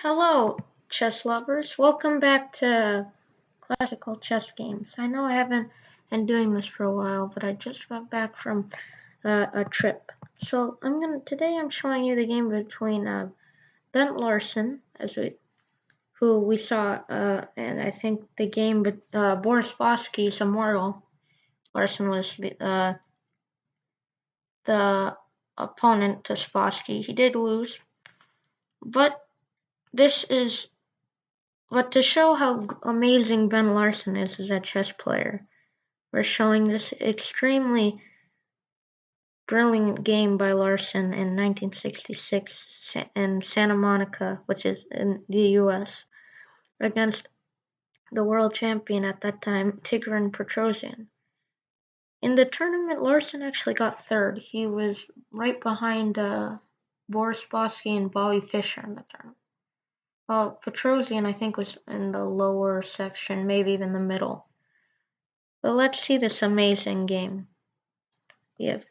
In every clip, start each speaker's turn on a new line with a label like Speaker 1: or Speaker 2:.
Speaker 1: Hello, chess lovers. Welcome back to classical chess games. I know I haven't been doing this for a while, but I just got back from a trip. So today I'm showing you the game between Bent Larsen, who we saw, and I think the game with Boris Bosky's Immortal. Larsen was the opponent to Spassky. He did lose, but this is But to show how amazing Bent Larsen is as a chess player, we're showing this extremely brilliant game by Larsen in 1966 in Santa Monica, which is in the US, against the world champion at that time, Tigran Petrosian. In the tournament, Larsen actually got third. He was right behind Boris Bosky and Bobby Fischer in the tournament. Well, Petrosian, I think, was in the lower section, maybe even the middle. But let's see this amazing game. We have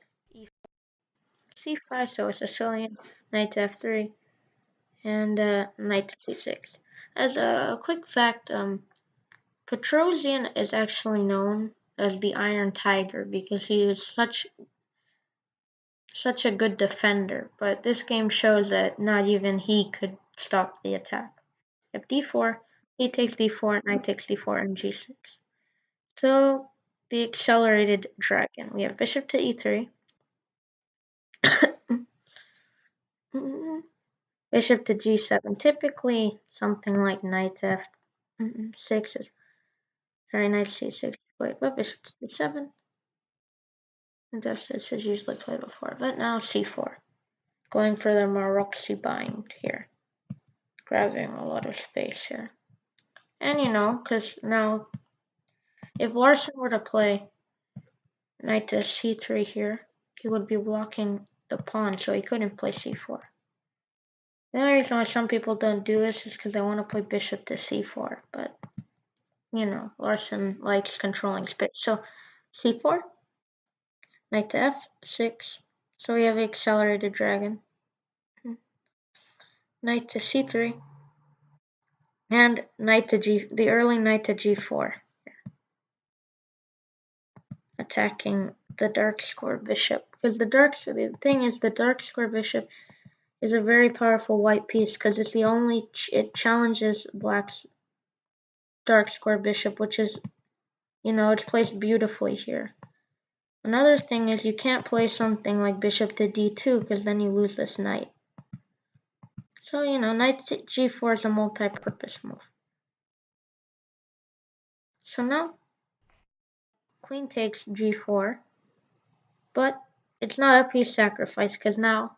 Speaker 1: c5, so a Sicilian, knight to f3, and knight to c6. As a quick fact, Petrosian is actually known as the Iron Tiger because he is such a good defender, but this game shows that not even he could stop the attack. If d4, he takes d4, knight takes d4, and g6. So the accelerated dragon. We have bishop to e3. Bishop to g7. Typically something like knight to f6 is knight c6 played, but bishop to d7. And f6 is usually played before, but now c4. Going for the Maroczy bind here. Grabbing a lot of space here. And because now if Larsen were to play knight to c3 here, he would be blocking the pawn, so he couldn't play c4. The only reason why some people don't do this is because they want to play bishop to c4, but Larsen likes controlling space. So c4, knight to f6, so we have the accelerated dragon. Knight to c3, and the early knight to g4. Attacking the dark square bishop, because the thing is the dark square bishop is a very powerful white piece because it's it challenges black's dark square bishop, which is it's placed beautifully here. Another thing is you can't play something like bishop to d2 because then you lose this knight. So knight to g4 is a multi-purpose move. So now queen takes g4, but it's not a piece sacrifice because now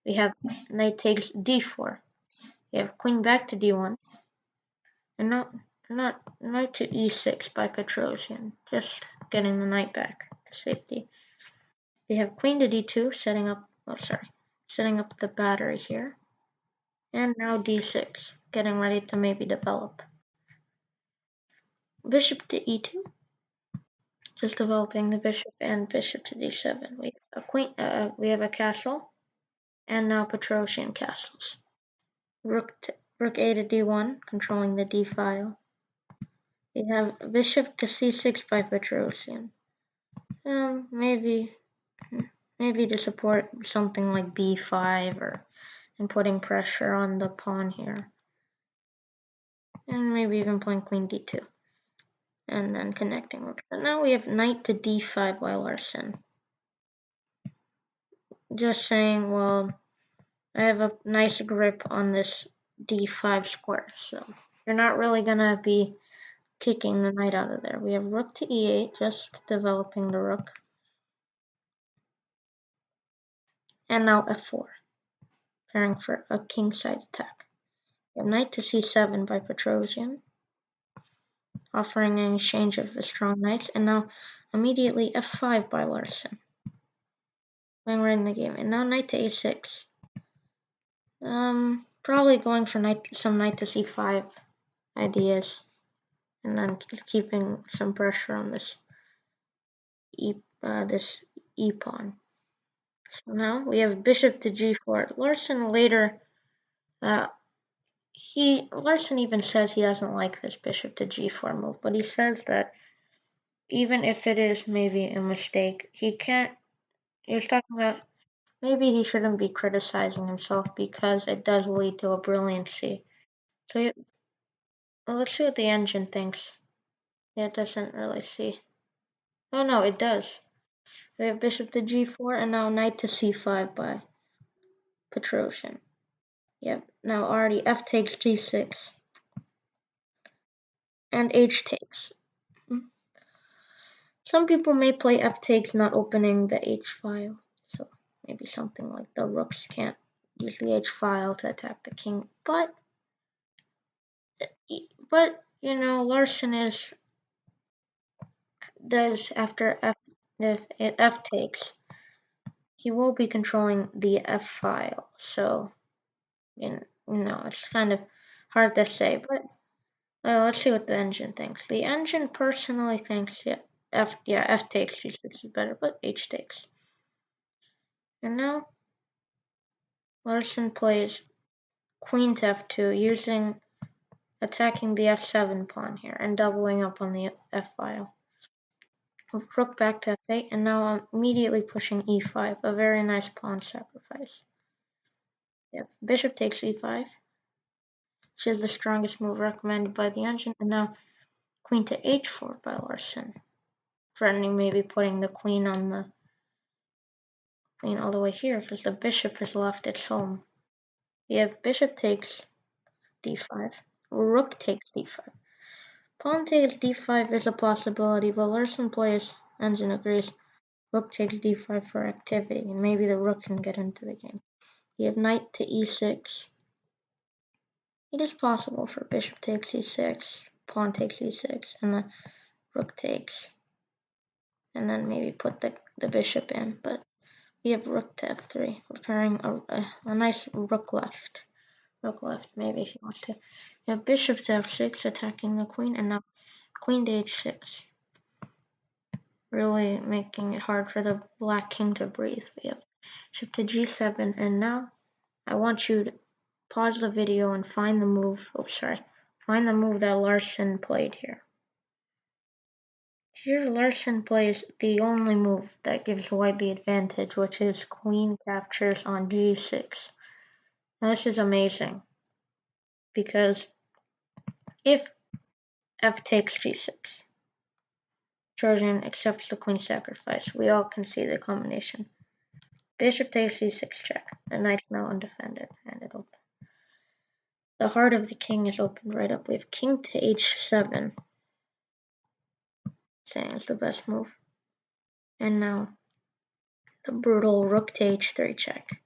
Speaker 1: we have knight takes d4. We have queen back to d1, and not knight to e6 by Petrosian, just getting the knight back to safety. We have queen to d2, setting up the battery here, and now d6, getting ready to maybe develop. Bishop to e2, just developing the bishop, and bishop to d7. We have a queen. We have a castle, and now Petrosian castles. Rook a to d1, controlling the d file. We have bishop to c6 by Petrosian. Maybe to support something like b5 and putting pressure on the pawn here. And maybe even playing queen d2. And then connecting rook. But now we have knight to d5 by Larsen. Just saying, well, I have a nice grip on this d5 square, so you're not really gonna be kicking the knight out of there. We have rook to e8, just developing the rook. And now f4, preparing for a kingside attack. We have knight to c7 by Petrosian, offering an exchange of the strong knights, and now immediately f5 by Larsen. When we're in the game, and now knight to a6. Probably going for some knight to c5 ideas, and then keeping some pressure on this e pawn. So now we have bishop to g4. Larsen later Larsen even says he doesn't like this bishop to g4 move, but he says that even if it is maybe a mistake, he was talking about maybe he shouldn't be criticizing himself because it does lead to a brilliancy. So well, let's see what the engine thinks. Yeah, it doesn't really see. Oh no, it does. We have bishop to g4 and now knight to c5 by Petrosian. Yep, now already f takes g6 and h takes. Some people may play f takes not opening the h file, so maybe something like the rooks can't use the h file to attack the king, but you know, Larsen does after f, if f takes, he will be controlling the f file, so you know, it's kind of hard to say, but let's see what the engine thinks. The engine personally thinks f takes g6 is better, but h takes. And now Larsen plays queen to f2, attacking the f7 pawn here and doubling up on the f file. Rook back to f8, and now I'm immediately pushing e5, a very nice pawn sacrifice. Yep, bishop takes e5, which is the strongest move recommended by the engine, and now queen to h4 by Larsen, threatening maybe putting the queen all the way here because the bishop has left its home. We have bishop takes d5, rook takes d5. Pawn takes d5 is a possibility, but Larsen plays, engine agrees, rook takes d5 for activity, and maybe the rook can get into the game. You have knight to e6. It is possible for bishop takes e6, pawn takes e6, and the rook takes, and then maybe put the bishop in, but we have rook to f3, preparing a nice rook left. Rook left, maybe if he wants to. We have bishop to f6, attacking the queen, and now queen to h6. Really making it hard for the black king to breathe. We have bishop to g7, and now I want you to pause the video and find the move. Find the move that Larsen played here. Here Larsen plays the only move that gives white the advantage, which is queen captures on g6. Now this is amazing because if f takes g6, Trojan accepts the queen sacrifice. We all can see the combination. Bishop takes c6 check. The knight's now undefended, and the heart of the king is opened right up. We have king to h7, saying it's the best move. And now the brutal rook to h3 check.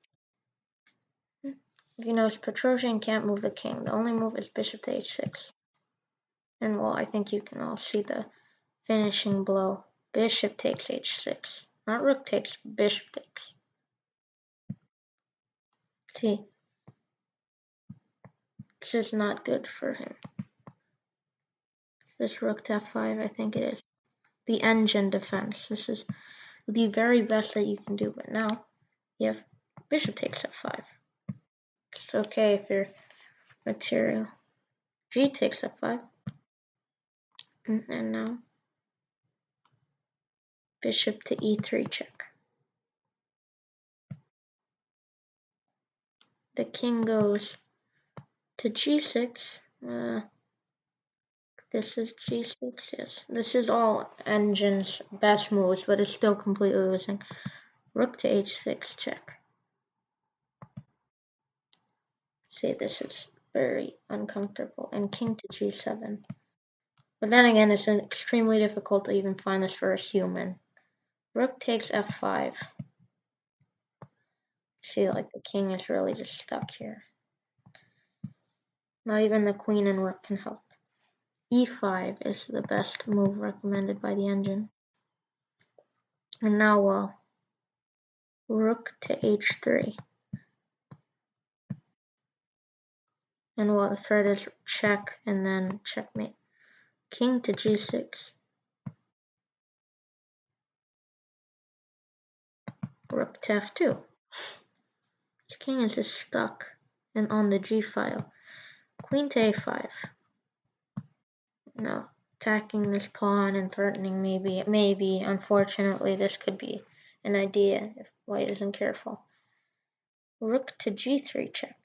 Speaker 1: If you notice, Petrosian can't move the king. The only move is bishop to h6. And well, I think you can all see the finishing blow. Bishop takes h6. Not rook takes, bishop takes. See, this is not good for him. This rook to f5, I think it is the engine defense. This is the very best that you can do, but now you have bishop takes f5. It's okay if you're material. G takes f5. And now bishop to e3 check. The king goes to g6. This is g6, yes. This is all engine's best moves, but it's still completely losing. Rook to h6 check. See, this is very uncomfortable. And king to g7. But then again, it's extremely difficult to even find this for a human. Rook takes f5. See, like the king is really just stuck here. Not even the queen and rook can help. e5 is the best move recommended by the engine. And now, rook to h3. And the threat is check and then checkmate. King to g6. Rook to f2. This king is just stuck and on the g file. Queen to a5. No, attacking this pawn and threatening maybe, unfortunately, this could be an idea if white isn't careful. Rook to g3 check.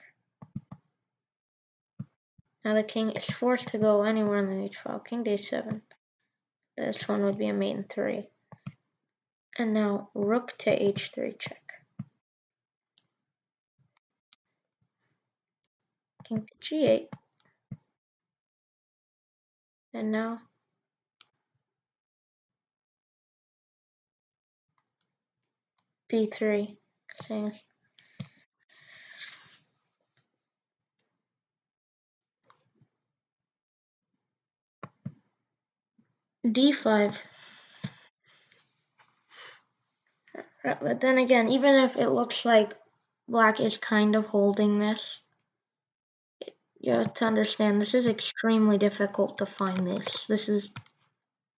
Speaker 1: Now the king is forced to go anywhere on the h file. King to a7. This one would be a mate in 3. And now rook to h3 check. King to g8. And now b3. Saying d5. But then again, even if it looks like black is kind of holding this, you have to understand this is extremely difficult to find this. This is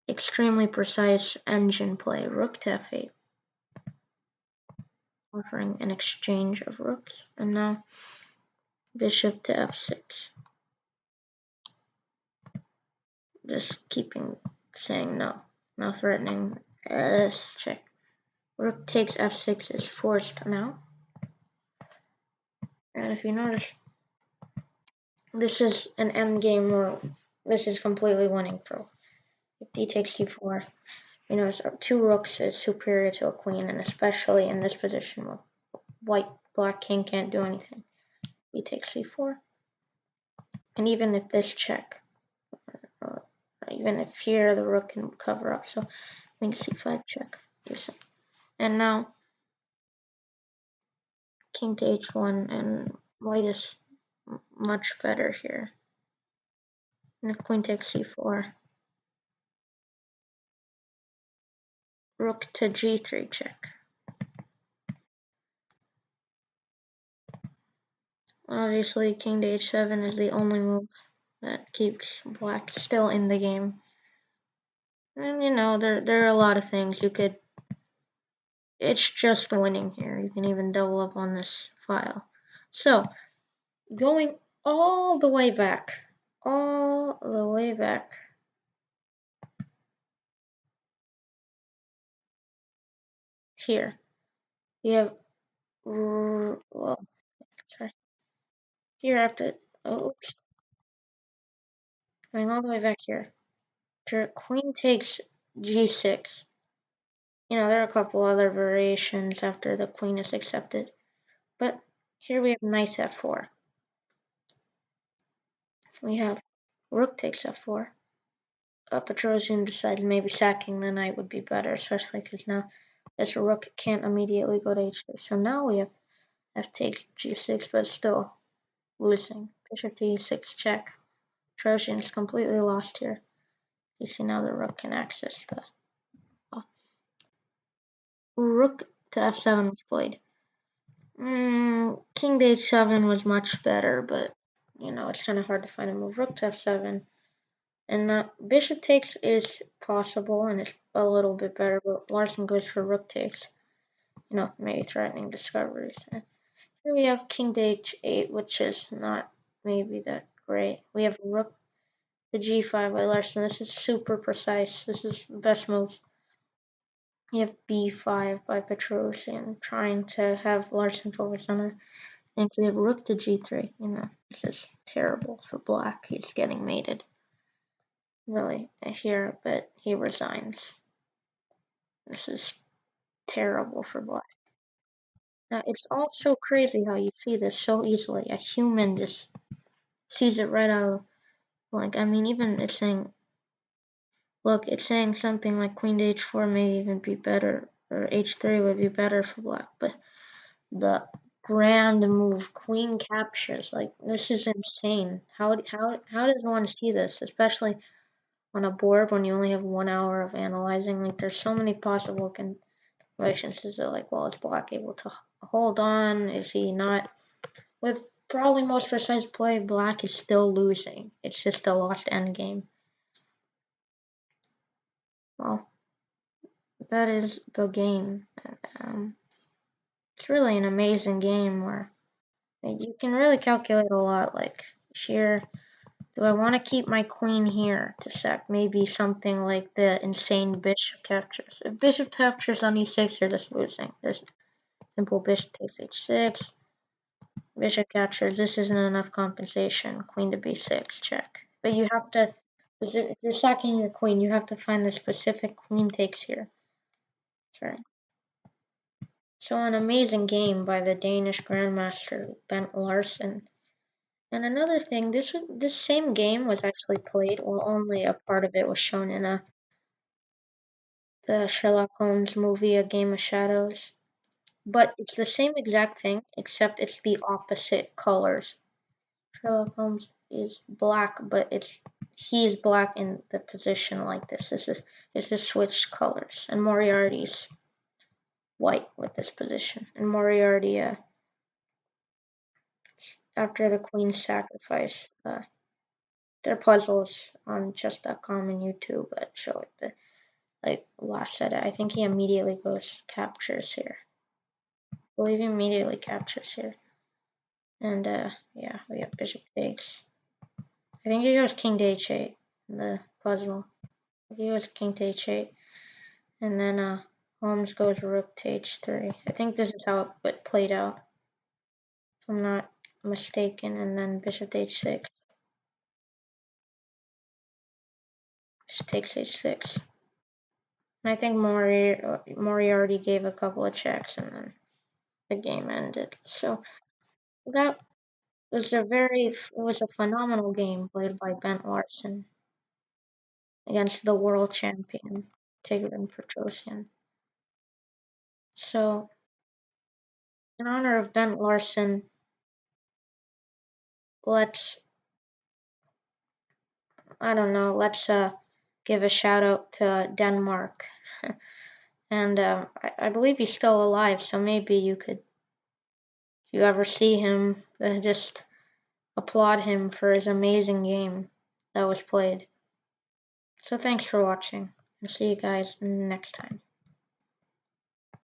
Speaker 1: extremely precise engine play. Rook to f8. Offering an exchange of rooks. And now bishop to f6. Just saying no. Now threatening this check. Rook takes f6 is forced now. And if you notice, this is an endgame where this is completely winning for if d takes c4. You know, two rooks is superior to a queen, and especially in this position where black king can't do anything. D takes c4. And even if this check, even if here the rook can cover up, so queen c5 check. And now king to h1, and white is much better here. And if queen takes c4, rook to g3 check. Obviously, king to h7 is the only move that keeps black still in the game. And you know, there are a lot of things you could. It's just winning here. You can even double up on this file. So, going all the way back, here, you have, well, sorry, here after, oops, going all the way back here. After queen takes g6, you know, there are a couple other variations after the queen is accepted, but here we have knight f4. We have rook takes f4. Petrosian decided maybe sacking the knight would be better, especially because now this rook can't immediately go to h3. So now we have f takes g6, but still losing. Bishop to e6 check. Petrosian is completely lost here. You see now the rook can access the rook to f7 was played. King to h7 was much better, but you know it's kind of hard to find a move. Rook to f7. And that bishop takes is possible, and it's a little bit better, but Larsen goes for rook takes. You know, maybe threatening discoveries. And here we have king to h8, which is not maybe that great. We have rook to g5 by Larsen. This is super precise. This is the best move. We have b5 by Petrosian, trying to have Larsen focus on it. And we have rook to g3. You know, this is terrible for black. He's getting mated. Really here, but he resigns. This is terrible for black. Now, it's also crazy how you see this so easily. A human just sees it right out of, like, I mean, even it's saying, look, it's saying something like queen to h4 may even be better, or h3 would be better for black, but the grand move, queen captures, like, this is insane. How does one see this, especially on a board when you only have 1 hour of analyzing? Like, there's so many possible situations. Is it like, well, is black able to hold on? Is he not? With probably most precise play, black is still losing. It's just a lost endgame. Well, that is the game. It's really an amazing game where you can really calculate a lot. Like, here. Do I want to keep my queen here to sack? Maybe something like the insane bishop captures. If bishop captures on e6, you're just losing. There's simple bishop takes h6. Bishop captures. This isn't enough compensation. Queen to b6, check. But you have to, if you're sacking your queen, you have to find the specific queen takes here. Sorry. So an amazing game by the Danish Grandmaster Bent Larsen. And another thing, this same game was actually played, well, only a part of it was shown in the Sherlock Holmes movie, A Game of Shadows. But it's the same exact thing, except it's the opposite colors. Sherlock Holmes is black, but he is black in the position like this. This is switched colors, and Moriarty's white with this position. And Moriarty, after the queen's sacrifice, there are puzzles on chess.com and YouTube that show it. But like Lash said, I think he immediately goes captures here. I believe he immediately captures here. And yeah, we have bishop takes. I think he goes king to h8 in the puzzle. He goes king to h8. And then Holmes goes rook to h3. I think this is how it played out, if I'm not mistaken. And then bishop to h6. Bishop takes h6. And I think Moriarty gave a couple of checks and then the game ended. So that was it was a phenomenal game played by Bent Larsen against the world champion, Tigran Petrosian. So in honor of Bent Larsen, let's give a shout out to Denmark. And I believe he's still alive, so maybe if you ever see him, just applaud him for his amazing game that was played. So thanks for watching, and see you guys next time.